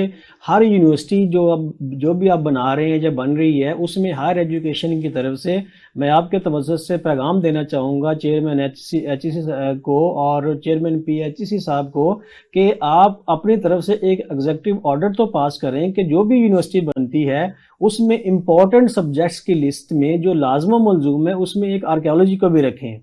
S1: ہر یونیورسٹی جو بھی آپ بنا رہے ہیں یا بن رہی ہے اس میں ہائر ایجوکیشن کی طرف سے میں آپ کے توسط سے پیغام دینا چاہوں گا چیئرمین ایچ سی کو اور چیئرمین پی ایچ سی صاحب کو کہ آپ اپنی طرف سے ایک ایگزیکٹو آرڈر تو پاس کریں کہ جو بھی یونیورسٹی بنتی ہے اس میں امپورٹنٹ سبجیکٹس کی لسٹ میں جو لازم و ملزوم ہے اس میں ایک آرکیالوجی کو بھی رکھیں.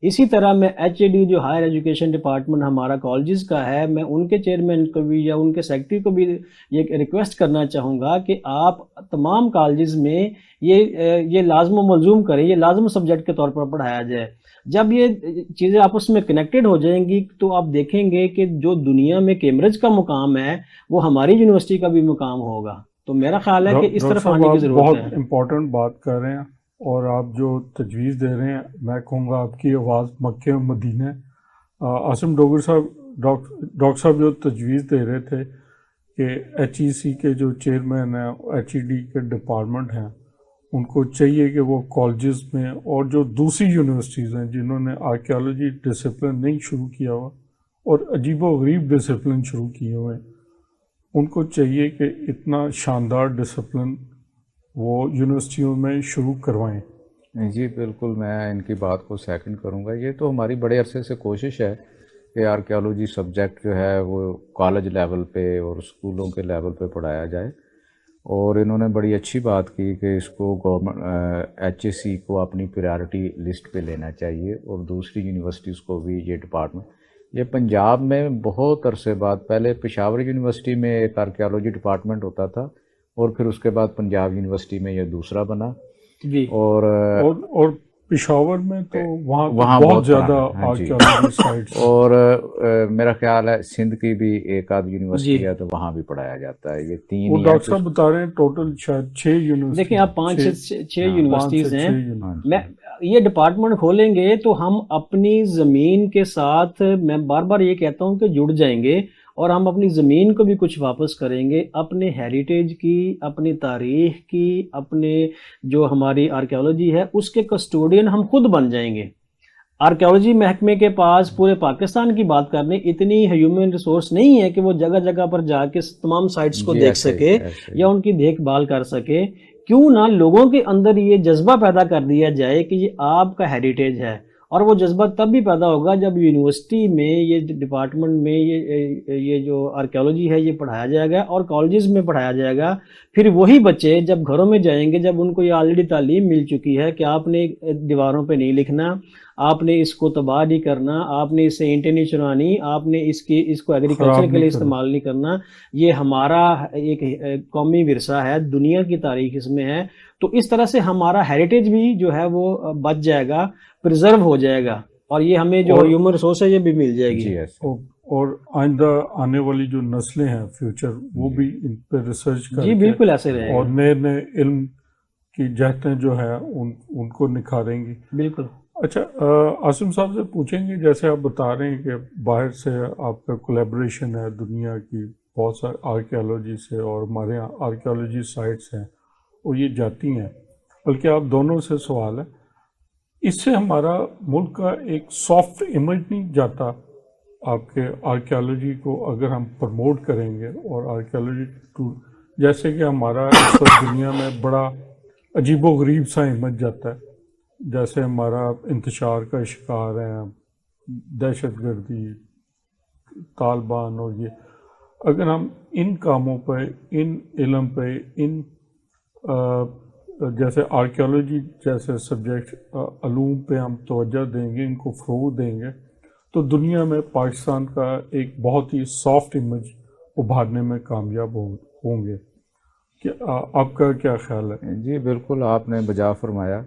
S1: اسی طرح میں ایچ اے ڈی جو ہائر ایجوکیشن ڈپارٹمنٹ ہمارا کالجز کا ہے, میں ان کے چیئرمین کو بھی یا ان کے سیکرٹری کو بھی یہ ریکویسٹ کرنا چاہوں گا کہ آپ تمام کالجز میں یہ لازم و ملزوم کریں, یہ لازم سبجیکٹ کے طور پر پڑھایا جائے. جب یہ چیزیں آپس میں کنیکٹڈ ہو جائیں گی تو آپ دیکھیں گے کہ جو دنیا میں کیمبرج کا مقام ہے وہ ہماری یونیورسٹی کا بھی مقام ہوگا. تو میرا خیال ہے کہ اس طرف آنے کی ضرورت ہے.
S2: بہت امپورٹنٹ بات کر رہے ہیں اور آپ جو تجویز دے رہے ہیں میں کہوں گا آپ کی آواز مکہ و مدینہ. عاصم ڈوگر صاحب, ڈاکٹر صاحب جو تجویز دے رہے تھے کہ ایچ ای سی کے جو چیئرمین ہیں, ایچ ای ڈی کے ڈپارٹمنٹ ہیں, ان کو چاہیے کہ وہ کالجز میں اور جو دوسری یونیورسٹیز ہیں جنہوں نے آرکیالوجی ڈسپلن نہیں شروع کیا ہوا اور عجیب و غریب ڈسپلن شروع کیے ہوئے ہیں, ان کو چاہیے کہ اتنا شاندار ڈسپلن وہ یونیورسٹیوں میں شروع کروائیں.
S3: جی بالکل, میں ان کی بات کو سیکنڈ کروں گا. یہ تو ہماری بڑے عرصے سے کوشش ہے کہ آرکیالوجی سبجیکٹ جو ہے وہ کالج لیول پہ اور اسکولوں کے لیول پہ پڑھایا جائے, اور انہوں نے بڑی اچھی بات کی کہ اس کو گورنمنٹ ایچ اے سی کو اپنی پریارٹی لسٹ پہ لینا چاہیے اور دوسری یونیورسٹیز کو بھی یہ ڈپارٹمنٹ. یہ پنجاب میں بہت عرصے بعد, پہلے پشاور یونیورسٹی میں ایک آرکیالوجی ڈپارٹمنٹ ہوتا تھا اور پھر اس کے بعد پنجاب یونیورسٹی میں یہ دوسرا بنا.
S1: جی
S2: اور پشاور میں تو وہاں
S3: وہاں
S2: بہت زیادہ
S3: ہاں جی،
S2: آرکیالوجی سائٹس،
S3: اور میرا خیال ہے سندھ کی بھی ایک آدھ
S1: جی
S3: یونیورسٹی ہے تو وہاں بھی پڑھایا جاتا ہے. یہ تین
S2: وہ
S3: ہی ہیں
S2: ڈاکٹر صاحب بتا رہے ہیں ٹوٹل شاید 6 یونیورسٹی،
S1: دیکھیں آپ 5 سے 6
S3: ہاں
S2: 5
S1: یونیورسٹیز
S2: سے
S1: ہیں.
S2: 6 یونیورسٹی.
S3: ہاں
S1: میں
S3: جی،
S1: یہ ڈپارٹمنٹ کھولیں گے تو ہم اپنی زمین کے ساتھ، میں بار بار یہ کہتا ہوں کہ جڑ جائیں گے، اور ہم اپنی زمین کو بھی کچھ واپس کریں گے، اپنے ہیریٹیج کی، اپنی تاریخ کی، اپنے جو ہماری آرکیالوجی ہے اس کے کسٹوڈین ہم خود بن جائیں گے. آرکیالوجی محکمے کے پاس پورے پاکستان کی بات کرنے اتنی ہیومن ریسورس نہیں ہے کہ وہ جگہ جگہ پر جا کے تمام سائٹس کو
S3: جی
S1: دیکھ
S3: ایسے
S1: سکے
S3: ایسے
S1: یا ان کی دیکھ بھال کر سکے. کیوں نہ لوگوں کے اندر یہ جذبہ پیدا کر دیا جائے کہ یہ آپ کا ہیریٹیج ہے، اور وہ جذبہ تب بھی پیدا ہوگا جب یونیورسٹی میں یہ ڈپارٹمنٹ میں یہ جو آرکیالوجی ہے یہ پڑھایا جائے گا اور کالجز میں پڑھایا جائے گا. پھر وہی بچے جب گھروں میں جائیں گے، جب ان کو یہ آلریڈی تعلیم مل چکی ہے کہ آپ نے دیواروں پہ نہیں لکھنا، آپ نے اس کو تباہ نہیں کرنا، آپ نے اس سے اینٹیں نہیں چرانی، آپ نے اس کو ایگریکلچر
S2: خراب
S1: کے
S2: نہیں
S1: لیے
S2: کرنا.
S1: استعمال نہیں کرنا، یہ ہمارا ایک قومی ورثہ ہے، دنیا کی تاریخ اس میں ہے. تو اس طرح سے ہمارا ہیریٹیج بھی جو ہے وہ بچ جائے گا، پرزرو ہو جائے گا، اور یہ ہمیں جو
S2: اور
S1: ہیومن ریسورس ہے یہ بھی مل جائے گی.
S3: جی ایسے
S2: اور آئندہ آنے والی جو نسلیں ہیں فیوچر، وہ بھی ان پہ ریسرچ کر
S1: جی
S2: کے
S1: بالکل ایسے رہے
S2: اور
S1: گا.
S2: نئے نئے علم کی جہتیں جو ہیں ان کو نکھاریں گی.
S1: بالکل.
S2: اچھا، عاصم صاحب سے پوچھیں گے، جیسے آپ بتا رہے ہیں کہ باہر سے آپ کا کولیبریشن ہے دنیا کی بہت سارے آرکیالوجی سے، اور ہمارے یہاں آرکیالوجی سائٹس ہیں اور یہ جاتی ہیں، بلکہ آپ دونوں سے سوال ہے، اس سے ہمارا ملک کا ایک سافٹ امیج نہیں جاتا؟ آپ کے آرکیالوجی کو اگر ہم پروموٹ کریں گے اور آرکیالوجی جیسے کہ ہمارا اس وقت دنیا میں بڑا عجیب و غریب سا امیج جاتا ہے، جیسے ہمارا انتشار کا شکار ہے دہشت گردی، طالبان، اور یہ اگر ہم ان کاموں پہ، ان علم پہ، ان جیسے آرکیالوجی جیسے سبجیکٹ علوم پہ ہم توجہ دیں گے، ان کو فروغ دیں گے، تو دنیا میں پاکستان کا ایک بہت ہی سافٹ امیج ابھارنے میں کامیاب ہوں گے. آپ کا کیا خیال ہے؟
S3: جی بالکل آپ نے بجا فرمایا.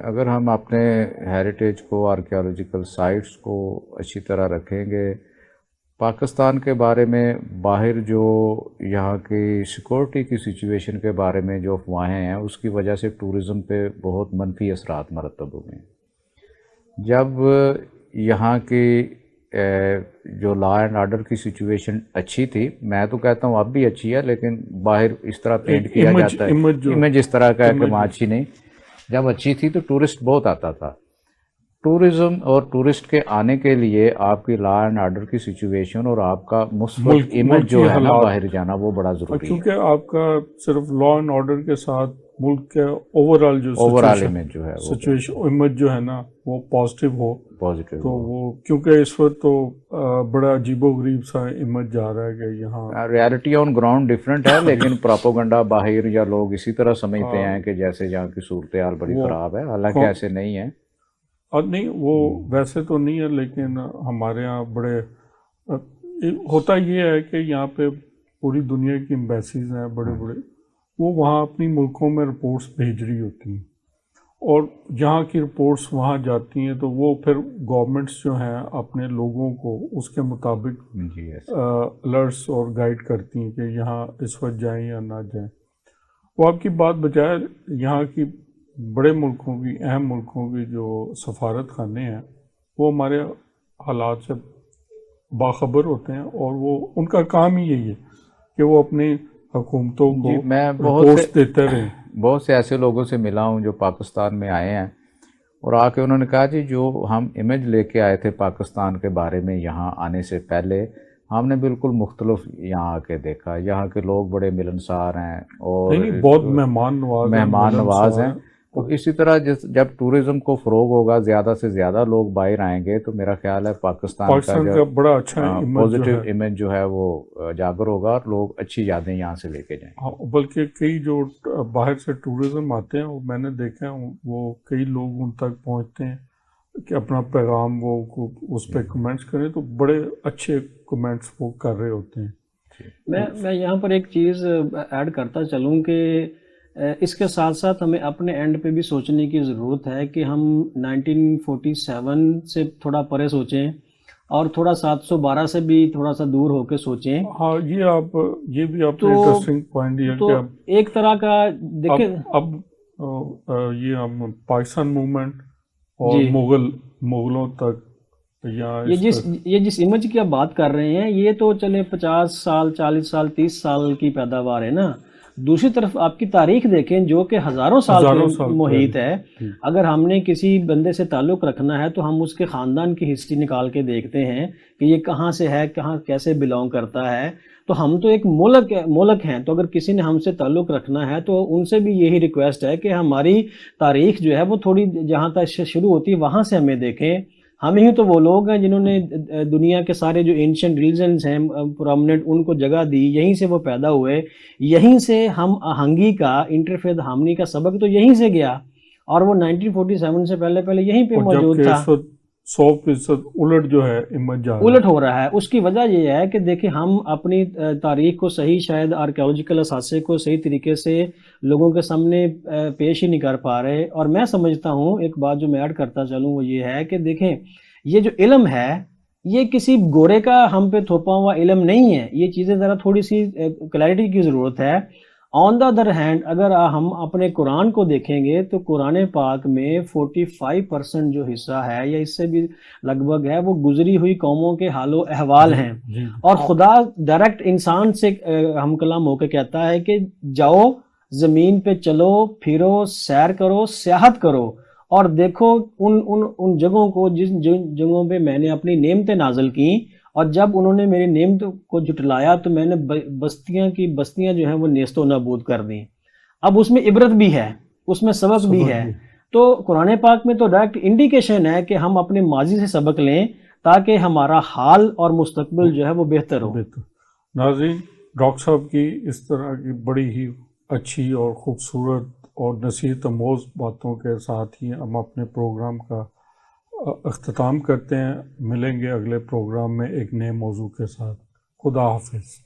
S3: اگر ہم اپنے ہیریٹیج کو، آرکیالوجیکل سائٹس کو اچھی طرح رکھیں گے، پاکستان کے بارے میں باہر جو یہاں کی سیکورٹی کی سچویشن کے بارے میں جو افواہیں ہیں، اس کی وجہ سے ٹورزم پہ بہت منفی اثرات مرتب ہوئے ہیں. جب یہاں کی جو لا اینڈ آرڈر کی سچویشن اچھی تھی، میں تو کہتا ہوں اب بھی اچھی ہے، لیکن باہر اس طرح پینٹ کیا جاتا ہے، امیج اس طرح کا ہے کہ وہاں اچھی نہیں. جب اچھی تھی تو ٹورسٹ بہت آتا تھا. ٹورزم اور ٹورسٹ کے آنے کے لیے آپ کی لا اینڈ آرڈر کی سچویشن اور آپ کا مثبت امیج جو ہے نا باہر جانا، وہ بڑا ضروری ہے.
S2: کیونکہ آپ کا صرف لا اینڈ آرڈر کے ساتھ ملک کے اوور آل جو
S3: امیج جو ہے
S2: سچویشن امیج جو ہے نا وہ پازیٹیو ہو،
S3: پازیٹیو
S2: تو وہ کیونکہ اس وقت تو بڑا عجیب و غریب سا امیج جا رہا ہے کہ یہاں
S3: ریالٹی آن گراؤنڈ ڈفرینٹ ہے، لیکن پراپوگنڈا باہر یا لوگ اسی طرح سمجھتے ہیں کہ جیسے یہاں کی صورتحال بڑی خراب ہے، حالانکہ ایسے نہیں ہے.
S2: اور نہیں، وہ ویسے تو نہیں ہے، لیکن ہمارے ہاں بڑے ہوتا یہ ہے کہ یہاں پہ پوری دنیا کی ایمبیسیز ہیں بڑے بڑے، وہ وہاں اپنی ملکوں میں رپورٹس بھیج رہی ہوتی ہیں، اور جہاں کی رپورٹس وہاں جاتی ہیں تو وہ پھر گورنمنٹس جو ہیں اپنے لوگوں کو اس کے مطابق الرٹس اور گائیڈ کرتی ہیں کہ یہاں اس وقت جائیں یا نہ جائیں. وہ آپ کی بات بجائے یہاں کی بڑے ملکوں کی، اہم ملکوں کی جو سفارت خانے ہیں، وہ ہمارے حالات سے باخبر ہوتے ہیں، اور وہ ان کا کام ہی یہی ہے کہ وہ اپنی حکومتوں کو رپورٹس دیتے رہیں.
S3: بہت سے ایسے لوگوں سے ملا ہوں جو پاکستان میں آئے ہیں اور آ کے انہوں نے کہا جی جو ہم امیج لے کے آئے تھے پاکستان کے بارے میں یہاں آنے سے پہلے، ہم نے بالکل مختلف یہاں آ کے دیکھا. یہاں کے لوگ بڑے ملنسار ہیں اور
S2: بہت مہمان
S3: نواز ہیں. تو اسی طرح جب ٹورزم کو فروغ ہوگا، زیادہ سے زیادہ لوگ باہر آئیں گے، تو میرا خیال ہے پاکستان کا
S2: بڑا اچھا
S3: پازیٹیو امیج جو ہے وہ جاگر ہوگا اور لوگ اچھی یادیں یہاں سے لے کے جائیں گے.
S2: بلکہ کئی جو باہر سے ٹورزم آتے ہیں، وہ میں نے دیکھا ہے، وہ کئی لوگ ان تک پہنچتے ہیں کہ اپنا پیغام وہ اس پہ کمنٹس کریں، تو بڑے اچھے کمنٹس وہ کر رہے ہوتے ہیں.
S1: میں یہاں پر ایک چیز ایڈ کرتا چلوں کہ اس کے ساتھ ساتھ ہمیں اپنے اینڈ پہ بھی سوچنے کی ضرورت ہے کہ ہم 1947 سے تھوڑا پرے سوچیں اور تھوڑا 712 سے بھی تھوڑا سا دور ہو کے سوچیں.
S2: ہاں یہ بھی آپ نے انٹرسٹنگ پوائنٹ دیا کہ
S1: ایک طرح کا دیکھیں
S2: اب یہ ہم پاکستان موومنٹ اور مغلوں تک
S1: یہ جس امیج کی آپ بات کر رہے ہیں یہ تو چلے 50 سال 40 سال 30 سال کی پیداوار ہے نا. دوسری طرف آپ کی تاریخ دیکھیں جو کہ ہزاروں سال محیط ہے. اگر ہم نے کسی بندے سے تعلق رکھنا ہے تو ہم اس کے خاندان کی ہسٹری نکال کے دیکھتے ہیں کہ یہ کہاں سے ہے, کہاں کیسے بلونگ کرتا ہے. تو ہم تو ایک ملک ہیں, تو اگر کسی نے ہم سے تعلق رکھنا ہے تو ان سے بھی یہی ریکویسٹ ہے کہ ہماری تاریخ جو ہے وہ تھوڑی جہاں تک شروع ہوتی ہے وہاں سے ہمیں دیکھیں. ہم ہی تو وہ لوگ ہیں جنہوں نے دنیا کے سارے جو اینشنٹ ریلیجنز ہیں پرومننٹ ان کو جگہ دی, یہیں سے وہ پیدا ہوئے, یہیں سے ہم آہنگی کا انٹرفیتھ ہارمنی کا سبق تو یہیں سے گیا, اور وہ 1947 سے پہلے یہیں پہ موجود تھا.
S2: 100% الٹ جو ہے
S1: الٹ ہو رہا ہے. اس کی وجہ یہ ہے کہ دیکھیں ہم اپنی تاریخ کو صحیح شاید آرکیولوجیکل اثاثے کو صحیح طریقے سے لوگوں کے سامنے پیش ہی نہیں کر پا رہے. اور میں سمجھتا ہوں ایک بات جو میں ایڈ کرتا چلوں وہ یہ ہے کہ دیکھیں یہ جو علم ہے یہ کسی گورے کا ہم پہ تھوپا ہوا علم نہیں ہے. یہ چیزیں ذرا تھوڑی سی کلیئرٹی کی ضرورت ہے. آن دا ادر ہینڈ اگر ہم اپنے قرآن کو دیکھیں گے تو قرآن پاک میں 45% جو حصہ ہے یا اس سے بھی لگ بھگ ہے وہ گزری ہوئی قوموں کے حال و احوال ہیں. اور خدا ڈائریکٹ انسان سے ہم کلام ہو کے کہتا ہے کہ جاؤ زمین پہ چلو پھرو سیر کرو سیاحت کرو اور دیکھو ان جگہوں کو جن جگہوں پہ میں نے اپنی نعمتیں نازل کی, اور جب انہوں نے میری نعمت کو جھٹلایا تو میں نے بستیاں جو ہیں وہ نیست و نابود کر دیں. اب اس میں عبرت بھی ہے, اس میں سبق بھی ہے. تو قرآن پاک میں تو ڈائریکٹ انڈیکیشن ہے کہ ہم اپنے ماضی سے سبق لیں تاکہ ہمارا حال اور مستقبل جو ہے وہ بہتر ہو.
S2: ناظرین, ڈاکٹر صاحب کی اس طرح کی بڑی ہی اچھی اور خوبصورت اور نصیحت آموز باتوں کے ساتھ ہی ہم اپنے پروگرام کا اختتام کرتے ہیں. ملیں گے اگلے پروگرام میں ایک نئے موضوع کے ساتھ. خدا حافظ.